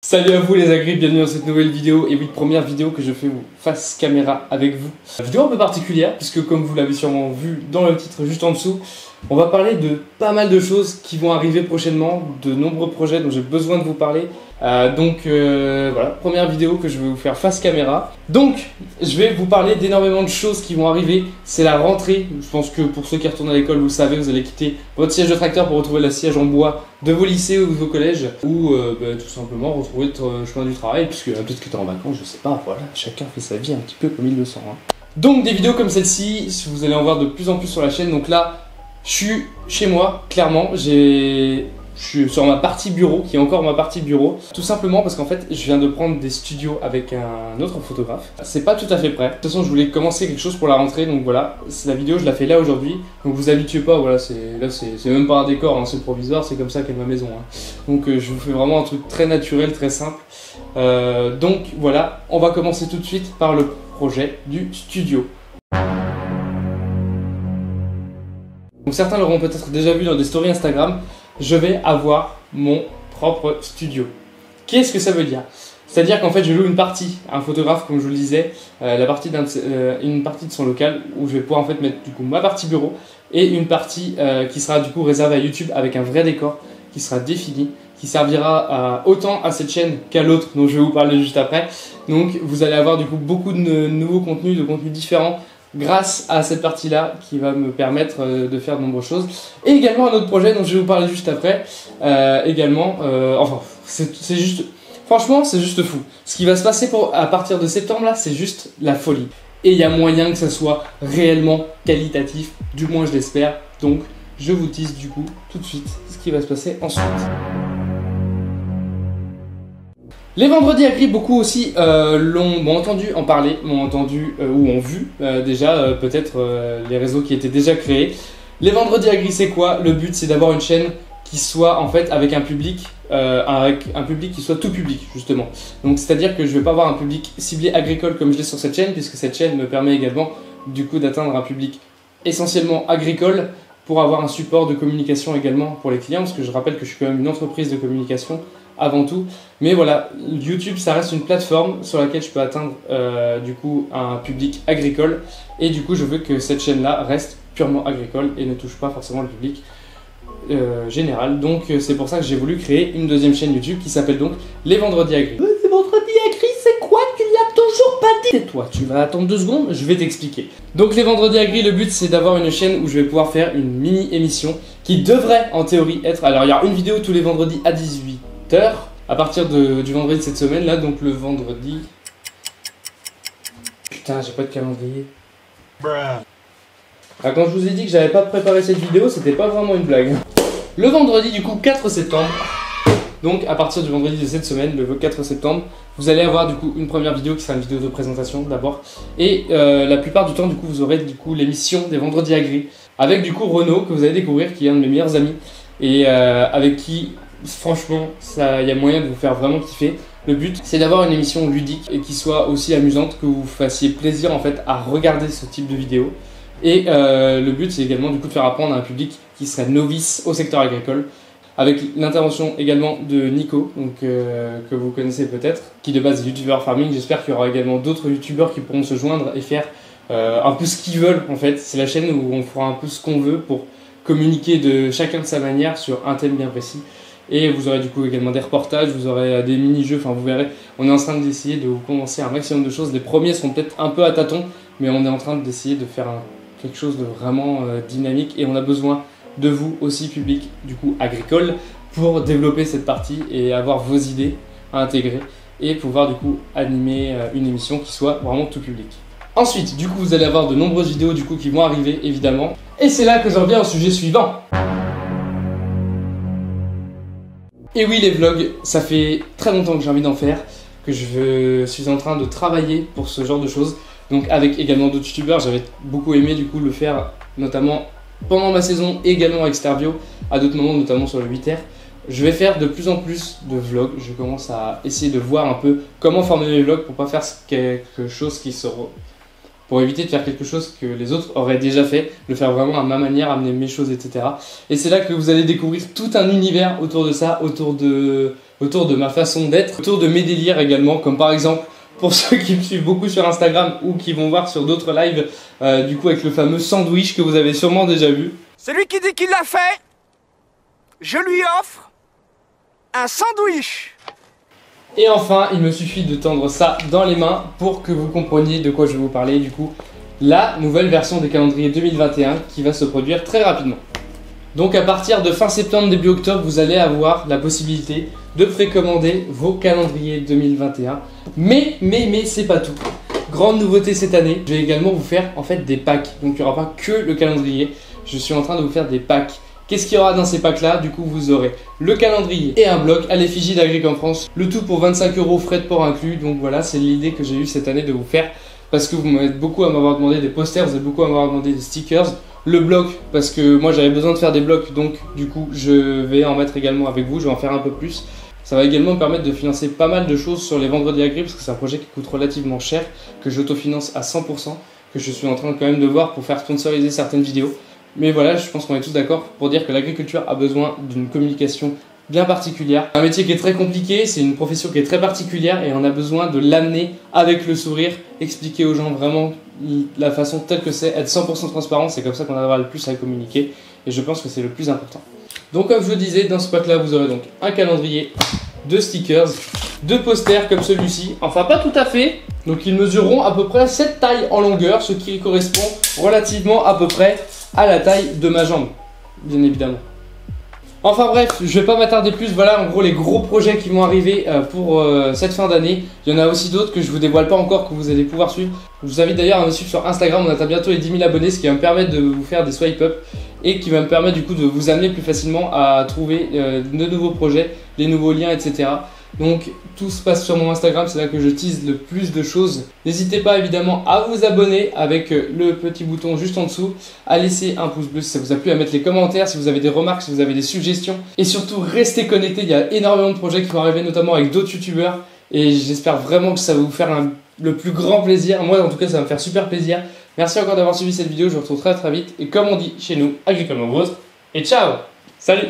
Salut à vous les agris, bienvenue dans cette nouvelle vidéo et oui, première vidéo que je fais face caméra avec vous. Vidéo un peu particulière puisque comme vous l'avez sûrement vu dans le titre juste en dessous, on va parler de pas mal de choses qui vont arriver prochainement, de nombreux projets dont j'ai besoin de vous parler. Voilà, première vidéo que je vais vous faire face caméra. Donc, je vais vous parler d'énormément de choses qui vont arriver. C'est la rentrée. Je pense que pour ceux qui retournent à l'école, vous le savez, vous allez quitter votre siège de tracteur pour retrouver le siège en bois de vos lycées ou de vos collèges. Ou tout simplement retrouver votre chemin du travail, puisque peut-être que tu es en vacances, je sais pas. Voilà, chacun fait sa vie un petit peu comme il le sent. Donc, des vidéos comme celle-ci, vous allez en voir de plus en plus sur la chaîne. Donc là, je suis chez moi, clairement. Je suis sur ma partie bureau, qui est encore ma partie bureau. Tout simplement parce qu'en fait, je viens de prendre des studios avec un autre photographe. C'est pas tout à fait prêt. De toute façon, je voulais commencer quelque chose pour la rentrée. Donc voilà, la vidéo, je la fais là aujourd'hui. Donc vous habituez pas, voilà, c'est même pas un décor, hein, c'est provisoire, c'est comme ça qu'est ma maison. Donc je vous fais vraiment un truc très naturel, très simple. Donc voilà, on va commencer tout de suite par le projet du studio. Donc certains l'auront peut-être déjà vu dans des stories Instagram, je vais avoir mon propre studio. Qu'est-ce que ça veut dire? C'est-à-dire qu'en fait je loue une partie à un photographe, comme je vous le disais, une partie de son local où je vais pouvoir en fait mettre du coup ma partie bureau et une partie qui sera du coup réservée à YouTube avec un vrai décor qui sera défini, qui servira autant à cette chaîne qu'à l'autre dont je vais vous parler juste après. Donc vous allez avoir du coup beaucoup de nouveaux contenus, de contenus différents, grâce à cette partie-là qui va me permettre de faire de nombreuses choses. Et également un autre projet dont je vais vous parler juste après. Enfin, c'est juste... Franchement, c'est juste fou. Ce qui va se passer à partir de septembre, là, c'est juste la folie. Et il y a moyen que ça soit réellement qualitatif, du moins je l'espère. Donc, je vous tease du coup tout de suite ce qui va se passer ensuite. Les vendredis agris, beaucoup aussi m'ont entendu en parler, m'ont entendu ou ont vu déjà peut-être les réseaux qui étaient déjà créés. Les vendredis agris, c'est quoi? Le but, c'est d'avoir une chaîne qui soit en fait avec un public qui soit tout public justement. Donc c'est-à-dire que je ne vais pas avoir un public ciblé agricole comme je l'ai sur cette chaîne, puisque cette chaîne me permet également du coup d'atteindre un public essentiellement agricole pour avoir un support de communication également pour les clients, parce que je rappelle que je suis quand même une entreprise de communication avant tout. Mais voilà, YouTube, ça reste une plateforme sur laquelle je peux atteindre du coup un public agricole. Et du coup, je veux que cette chaîne-là reste purement agricole et ne touche pas forcément le public général. Donc c'est pour ça que j'ai voulu créer une deuxième chaîne YouTube qui s'appelle donc Les Vendredis Agris. Les Vendredis Agris, c'est quoi? Tu l'as toujours pas dit. Tais-toi, tu vas attendre 2 secondes, je vais t'expliquer. Donc Les Vendredis Agris, le but c'est d'avoir une chaîne où je vais pouvoir faire une mini-émission qui devrait en théorie être... Alors il y a une vidéo tous les vendredis à 18h à partir du vendredi de cette semaine là, donc le vendredi... Putain, j'ai pas de calendrier. Ah, quand je vous ai dit que j'avais pas préparé cette vidéo, c'était pas vraiment une blague. Le vendredi du coup 4 septembre, donc à partir du vendredi de cette semaine, le 4 septembre, vous allez avoir du coup une première vidéo qui sera une vidéo de présentation d'abord. Et la plupart du temps du coup vous aurez du coup l'émission des vendredis agris avec du coup Renaud que vous allez découvrir, qui est un de mes meilleurs amis et avec qui franchement il y a moyen de vous faire vraiment kiffer. Le but c'est d'avoir une émission ludique et qui soit aussi amusante, que vous fassiez plaisir en fait à regarder ce type de vidéo. Et le but c'est également du coup de faire apprendre à un public qui serait novice au secteur agricole, avec l'intervention également de Nico, donc, que vous connaissez peut-être, qui de base est youtubeur farming. J'espère qu'il y aura également d'autres youtubeurs qui pourront se joindre et faire un peu ce qu'ils veulent en fait. C'est la chaîne où on fera un peu ce qu'on veut pour communiquer de chacun de sa manière sur un thème bien précis. Et vous aurez du coup également des reportages, vous aurez des mini-jeux, enfin vous verrez, on est en train d'essayer de vous commencer un maximum de choses. Les premiers seront peut-être un peu à tâtons, mais on est en train d'essayer de faire quelque chose de vraiment dynamique, et on a besoin de vous aussi, public du coup agricole, pour développer cette partie et avoir vos idées à intégrer et pouvoir du coup animer une émission qui soit vraiment tout public. Ensuite, du coup, vous allez avoir de nombreuses vidéos du coup qui vont arriver évidemment, et c'est là que j'en viens au sujet suivant. Et oui, les vlogs, ça fait très longtemps que j'ai envie d'en faire, que je suis en train de travailler pour ce genre de choses. Donc avec également d'autres youtubeurs, j'avais beaucoup aimé du coup le faire, notamment pendant ma saison, et également avec Sterbio, à d'autres moments, notamment sur le 8R. Je vais faire de plus en plus de vlogs. Je commence à essayer de voir un peu comment former mes vlogs pour pas faire quelque chose qui se... pour éviter de faire quelque chose que les autres auraient déjà fait, le faire vraiment à ma manière, amener mes choses, etc. Et c'est là que vous allez découvrir tout un univers autour de ça, autour de autour de ma façon d'être, autour de mes délires également, comme par exemple pour ceux qui me suivent beaucoup sur Instagram ou qui vont voir sur d'autres lives, du coup avec le fameux sandwich que vous avez sûrement déjà vu. Celui qui dit qu'il l'a fait, je lui offre un sandwich. Et enfin, il me suffit de tendre ça dans les mains pour que vous compreniez de quoi je vais vous parler, du coup, la nouvelle version des calendriers 2021 qui va se produire très rapidement. Donc à partir de fin septembre, début octobre, vous allez avoir la possibilité de précommander vos calendriers 2021. Mais c'est pas tout. Grande nouveauté cette année, je vais également vous faire en fait des packs. Donc il n'y aura pas que le calendrier, je suis en train de vous faire des packs. Qu'est-ce qu'il y aura dans ces packs là? Du coup vous aurez le calendrier et un bloc à l'effigie d'Agric en France. Le tout pour 25 € frais de port inclus. Donc voilà, c'est l'idée que j'ai eue cette année de vous faire. Parce que vous m'êtes beaucoup à m'avoir demandé des posters, vous êtes beaucoup à m'avoir demandé des stickers. Le bloc, parce que moi j'avais besoin de faire des blocs, donc du coup je vais en mettre également avec vous, je vais en faire un peu plus. Ça va également me permettre de financer pas mal de choses sur les vendredis agri, parce que c'est un projet qui coûte relativement cher, que j'autofinance à 100%, que je suis en train quand même de voir pour faire sponsoriser certaines vidéos. Mais voilà, je pense qu'on est tous d'accord pour dire que l'agriculture a besoin d'une communication bien particulière. Un métier qui est très compliqué, c'est une profession qui est très particulière et on a besoin de l'amener avec le sourire, expliquer aux gens vraiment la façon telle que c'est, être 100% transparent, c'est comme ça qu'on arrivera le plus à communiquer et je pense que c'est le plus important. Donc comme je vous disais, dans ce pack là vous aurez donc un calendrier, 2 stickers, 2 posters comme celui-ci, enfin pas tout à fait, donc ils mesureront à peu près 7 tailles en longueur, ce qui correspond relativement à peu près à la taille de ma jambe, bien évidemment. Enfin bref, je vais pas m'attarder plus, voilà en gros les gros projets qui vont arriver pour cette fin d'année. Il y en a aussi d'autres que je vous dévoile pas encore, que vous allez pouvoir suivre. Je vous invite d'ailleurs à me suivre sur Instagram, on atteint bientôt les 10 000 abonnés, ce qui va me permettre de vous faire des swipe up et qui va me permettre du coup de vous amener plus facilement à trouver de nouveaux projets, des nouveaux liens, etc. Donc tout se passe sur mon Instagram, c'est là que je tease le plus de choses. N'hésitez pas évidemment à vous abonner avec le petit bouton juste en dessous, à laisser un pouce bleu si ça vous a plu, à mettre les commentaires si vous avez des remarques, si vous avez des suggestions. Et surtout restez connectés, il y a énormément de projets qui vont arriver notamment avec d'autres youtubeurs. Et j'espère vraiment que ça va vous faire le plus grand plaisir. Moi en tout cas ça va me faire super plaisir. Merci encore d'avoir suivi cette vidéo, je vous retrouve très vite. Et comme on dit chez nous, agricolement vôtre. Et ciao! Salut!